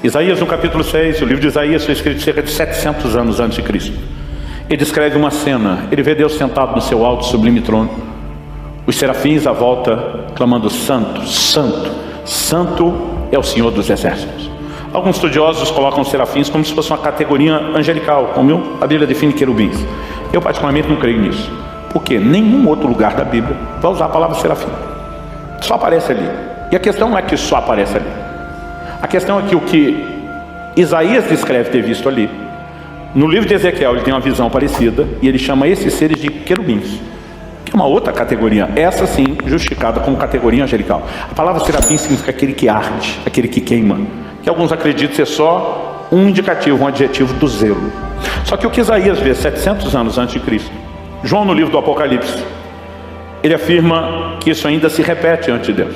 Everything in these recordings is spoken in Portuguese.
Isaías, no capítulo 6, o livro de Isaías foi escrito cerca de 700 anos antes de Cristo. Ele descreve uma cena. Ele vê Deus sentado no seu alto e sublime trono, os serafins à volta clamando: Santo, Santo, Santo é o Senhor dos Exércitos. Alguns estudiosos colocam os serafins como se fosse uma categoria angelical, como a Bíblia define querubins. Eu particularmente não creio nisso, porque nenhum outro lugar da Bíblia vai usar a palavra serafim. Só aparece ali. E a questão não é que só aparece ali. A questão é que o que Isaías descreve ter visto ali, no livro de Ezequiel ele tem uma visão parecida, e ele chama esses seres de querubins, que é uma outra categoria, essa sim justificada como categoria angelical. A palavra serafim significa aquele que arde, aquele que queima, que alguns acreditam ser só um indicativo, um adjetivo do zelo. Só que o que Isaías vê 700 anos antes de Cristo, João no livro do Apocalipse, ele afirma que isso ainda se repete ante Deus.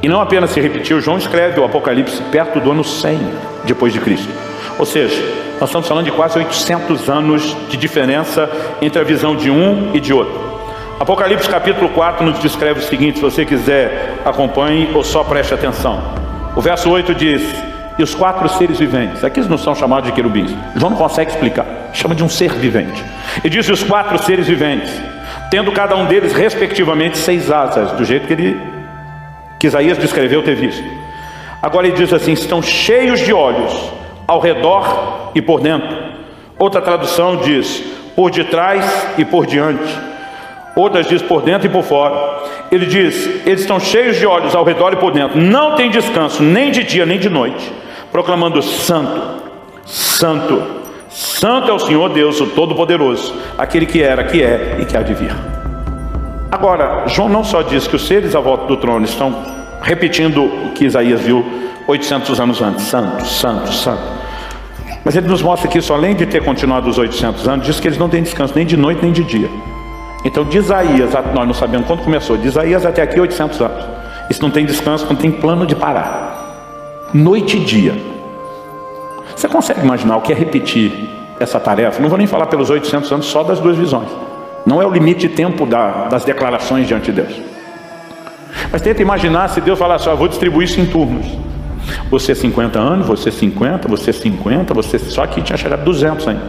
E não apenas se repetiu, João escreve o Apocalipse perto do ano 100 depois de Cristo. Ou seja, nós estamos falando de quase 800 anos de diferença entre a visão de um e de outro. Apocalipse capítulo 4 nos descreve o seguinte, se você quiser acompanhe ou só preste atenção. O verso 8 diz: e os 4 seres viventes, aqui eles não são chamados de querubins, João não consegue explicar, chama de um ser vivente. E diz: os 4 seres viventes, tendo cada um deles respectivamente 6 asas, do jeito que Isaías descreveu ter visto. Agora ele diz assim: estão cheios de olhos ao redor e por dentro. Outra tradução diz: por detrás e por diante. Outras diz: por dentro e por fora. Ele diz: eles estão cheios de olhos ao redor e por dentro, não tem descanso nem de dia nem de noite, proclamando: Santo, Santo, Santo é o Senhor Deus, o Todo-Poderoso, aquele que era, que é e que há de vir. Agora, João não só diz que os seres à volta do trono estão repetindo o que Isaías viu 800 anos antes: Santo, Santo, Santo. Mas ele nos mostra que isso, além de ter continuado os 800 anos, diz que eles não têm descanso nem de noite nem de dia. Então de Isaías, nós não sabemos quando começou, de Isaías até aqui 800 anos. Isso não tem descanso, não tem plano de parar. Noite e dia. Você consegue imaginar o que é repetir essa tarefa? Não vou nem falar pelos 800 anos, só das duas visões. Não é o limite de tempo das declarações diante de Deus. Mas tenta imaginar se Deus falasse: vou distribuir isso em turnos. Você 50 anos, você 50, você 50, você... Só que tinha chegado 200 ainda.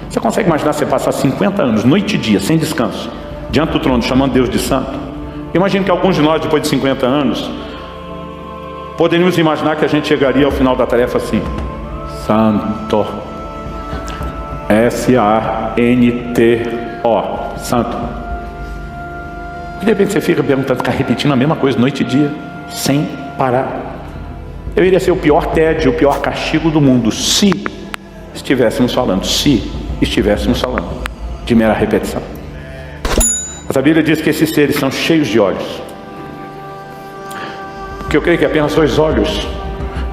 Você consegue imaginar você passar 50 anos, noite e dia, sem descanso, diante do trono, chamando Deus de santo? Imagino que alguns de nós, depois de 50 anos, poderíamos imaginar que a gente chegaria ao final da tarefa assim: Santo, S-A-N-T-O, Santo. E de repente você fica perguntando, ficar repetindo a mesma coisa noite e dia, sem parar. Eu iria ser o pior tédio, o pior castigo do mundo, se estivéssemos falando de mera repetição. Mas a Bíblia diz que esses seres são cheios de olhos, porque eu creio que apenas 2 olhos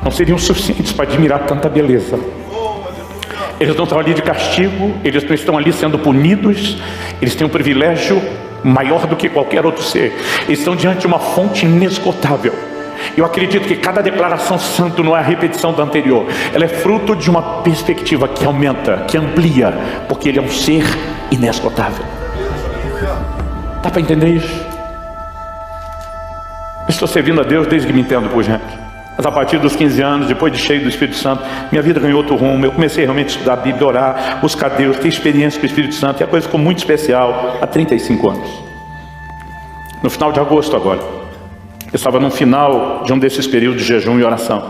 não seriam suficientes para admirar tanta beleza. Eles não estão ali de castigo, eles não estão ali sendo punidos, eles têm um privilégio maior do que qualquer outro ser. Eles estão diante de uma fonte inesgotável. Eu acredito que cada declaração santo não é a repetição da anterior, ela é fruto de uma perspectiva que aumenta, que amplia, porque ele é um ser inesgotável. Dá para entender isso? Eu estou servindo a Deus desde que me entendo por gente, mas a partir dos 15 anos, depois de cheio do Espírito Santo, minha vida ganhou outro rumo. Eu comecei realmente a estudar a Bíblia, orar, buscar Deus, ter experiência com o Espírito Santo, e a coisa ficou muito especial há 35 anos. No final de agosto agora, eu estava no final de um desses períodos de jejum e oração.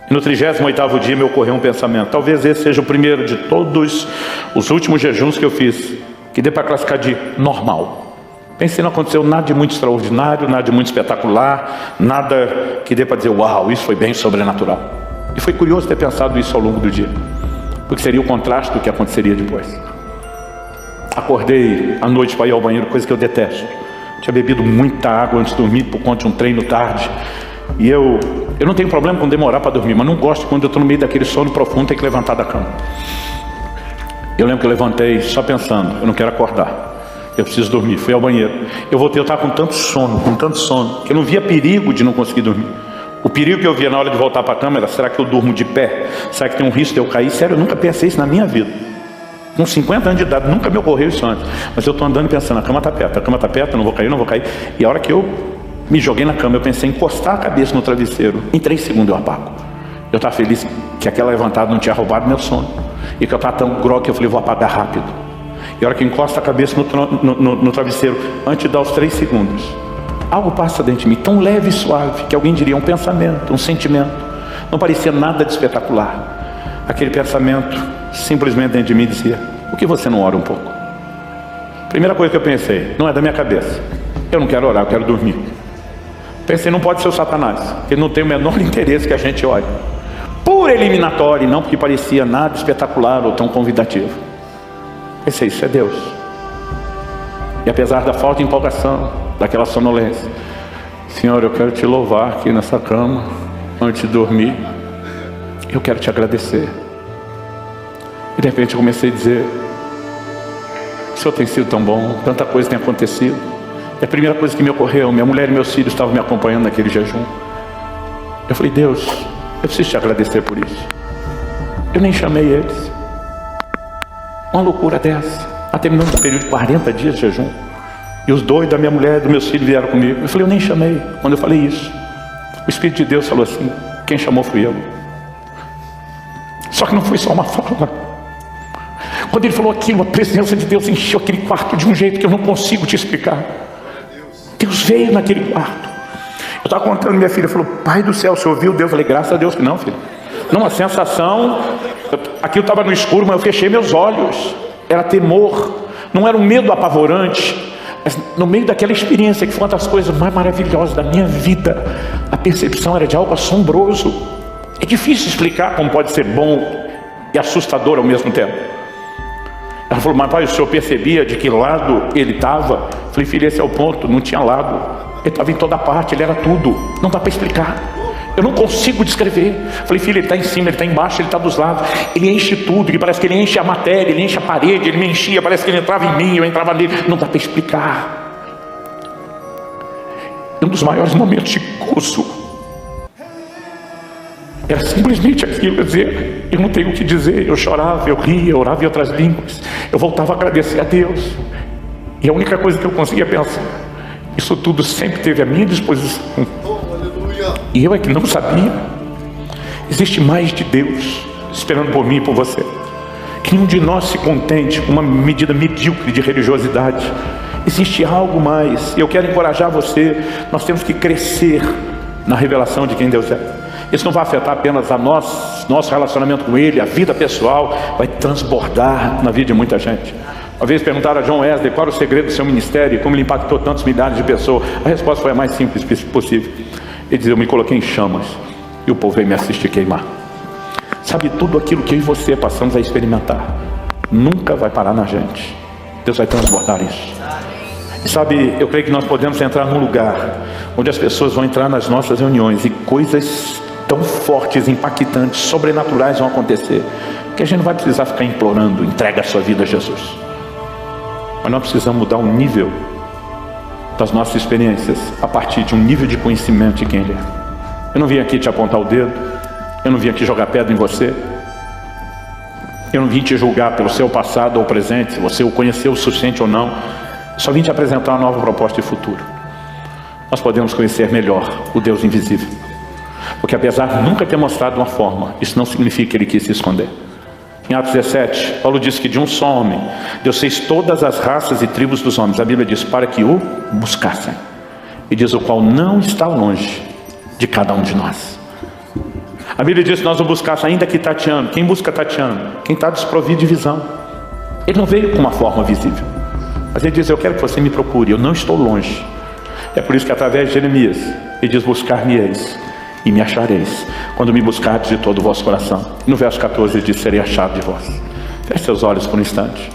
E no 38º dia me ocorreu um pensamento: talvez esse seja o primeiro de todos os últimos jejuns que eu fiz, que dê para classificar de normal. Pensei, não aconteceu nada de muito extraordinário, nada de muito espetacular, nada que dê para dizer: uau, isso foi bem sobrenatural. E foi curioso ter pensado isso ao longo do dia, porque seria o contraste do que aconteceria depois. Acordei à noite para ir ao banheiro, coisa que eu detesto. Tinha bebido muita água antes de dormir por conta de um treino tarde. E eu não tenho problema com demorar para dormir, mas não gosto quando eu estou no meio daquele sono profundo, ter que levantar da cama. Eu lembro que eu levantei só pensando: eu não quero acordar, eu preciso dormir. Fui ao banheiro. Eu voltei, eu estava com tanto sono, que eu não via perigo de não conseguir dormir. O perigo que eu via na hora de voltar para a cama era: será que eu durmo de pé? Será que tem um risco de eu cair? Sério, eu nunca pensei isso na minha vida. Com 50 anos de idade, nunca me ocorreu isso antes. Mas eu estou andando e pensando: a cama está perto, não vou cair. E a hora que eu me joguei na cama, eu pensei em encostar a cabeça no travesseiro. Em 3 segundos eu apago. Eu estava feliz que aquela levantada não tinha roubado meu sono. E que eu estava tão grogue que eu falei, vou apagar rápido. E a hora que encosta a cabeça no travesseiro, antes de dar os 3 segundos, algo passa dentro de mim, tão leve e suave, que alguém diria um pensamento, um sentimento. Não parecia nada de espetacular. Aquele pensamento simplesmente dentro de mim dizia, por que você não ora um pouco? Primeira coisa que eu pensei, não é da minha cabeça. Eu não quero orar, eu quero dormir. Pensei, não pode ser o Satanás, porque ele não tem o menor interesse que a gente ore. Por eliminatório, não porque parecia nada espetacular ou tão convidativo. Pensei, isso é Deus. E apesar da falta de empolgação, daquela sonolência, Senhor, eu quero te louvar aqui nessa cama, antes de dormir. Eu quero te agradecer. E de repente eu comecei a dizer, o Senhor tem sido tão bom, tanta coisa tem acontecido. E a primeira coisa que me ocorreu, minha mulher e meus filhos estavam me acompanhando naquele jejum. Eu falei, Deus, eu preciso te agradecer por isso. Eu nem chamei eles. Uma loucura dessa. Terminando um período de 40 dias de jejum. E os dois da minha mulher e dos meus filhos vieram comigo. Eu falei, eu nem chamei. Quando eu falei isso, o Espírito de Deus falou assim, quem chamou fui eu. Só que não foi só uma fala. Quando ele falou aquilo, a presença de Deus encheu aquele quarto de um jeito que eu não consigo te explicar. Deus veio naquele quarto. Eu estava contando, minha filha falou, pai do céu, você ouviu Deus? Eu falei, graças a Deus que não, filho. Não, a sensação, aquilo estava no escuro, mas eu fechei meus olhos. Era temor, não era um medo apavorante, mas no meio daquela experiência que foi uma das coisas mais maravilhosas da minha vida, a percepção era de algo assombroso. É difícil explicar como pode ser bom e assustador ao mesmo tempo. Ela falou, mas pai, o senhor percebia de que lado ele estava? Falei, filho, esse é o ponto, não tinha lado. Ele estava em toda parte, ele era tudo. Não dá para explicar. Eu não consigo descrever. Falei, filho, ele está em cima, ele está embaixo, ele está dos lados. Ele enche tudo, ele parece que ele enche a matéria, ele enche a parede, ele me enchia, parece que ele entrava em mim, eu entrava nele. Não dá para explicar. Um dos maiores momentos de gozo era simplesmente aquilo, dizer, eu não tenho o que dizer. Eu chorava, eu ria, eu orava em outras línguas. Eu voltava a agradecer a Deus. E a única coisa que eu conseguia pensar, isso tudo sempre teve à minha disposição. E eu é que não sabia. Existe mais de Deus esperando por mim e por você. Que nenhum de nós se contente com uma medida medíocre de religiosidade. Existe algo mais. E eu quero encorajar você. Nós temos que crescer na revelação de quem Deus é. Isso não vai afetar apenas nosso relacionamento com Ele, a vida pessoal, vai transbordar na vida de muita gente. Uma vez perguntaram a John Wesley qual era o segredo do seu ministério e como ele impactou tantos milhares de pessoas. A resposta foi a mais simples possível. Ele dizia, eu me coloquei em chamas e o povo veio me assistir queimar. Sabe, tudo aquilo que eu e você passamos a experimentar nunca vai parar na gente. Deus vai transbordar isso. E sabe, eu creio que nós podemos entrar num lugar onde as pessoas vão entrar nas nossas reuniões e coisas tão fortes, impactantes, sobrenaturais vão acontecer, que a gente não vai precisar ficar implorando, entrega a sua vida a Jesus. Mas nós precisamos mudar o nível das nossas experiências a partir de um nível de conhecimento de quem Ele é. Eu não vim aqui te apontar o dedo, eu não vim aqui jogar pedra em você, eu não vim te julgar pelo seu passado ou presente, se você o conheceu o suficiente ou não. Eu só vim te apresentar uma nova proposta de futuro. Nós podemos conhecer melhor o Deus invisível, porque apesar de nunca ter mostrado uma forma, isso não significa que Ele quis se esconder. Em Atos 17, Paulo diz que de um só homem Deus fez todas as raças e tribos dos homens. A Bíblia diz, para que o buscassem. E diz, o qual não está longe de cada um de nós. A Bíblia diz que nós o buscassem ainda que tateando. Quem busca tateando? Quem está desprovido de visão. Ele não veio com uma forma visível, mas Ele diz, eu quero que você me procure, eu não estou longe. É por isso que através de Jeremias Ele diz, buscar-me-eis e me achareis, quando me buscardes de todo o vosso coração. No verso 14 ele diz, serei achado de vós. Feche seus olhos por um instante.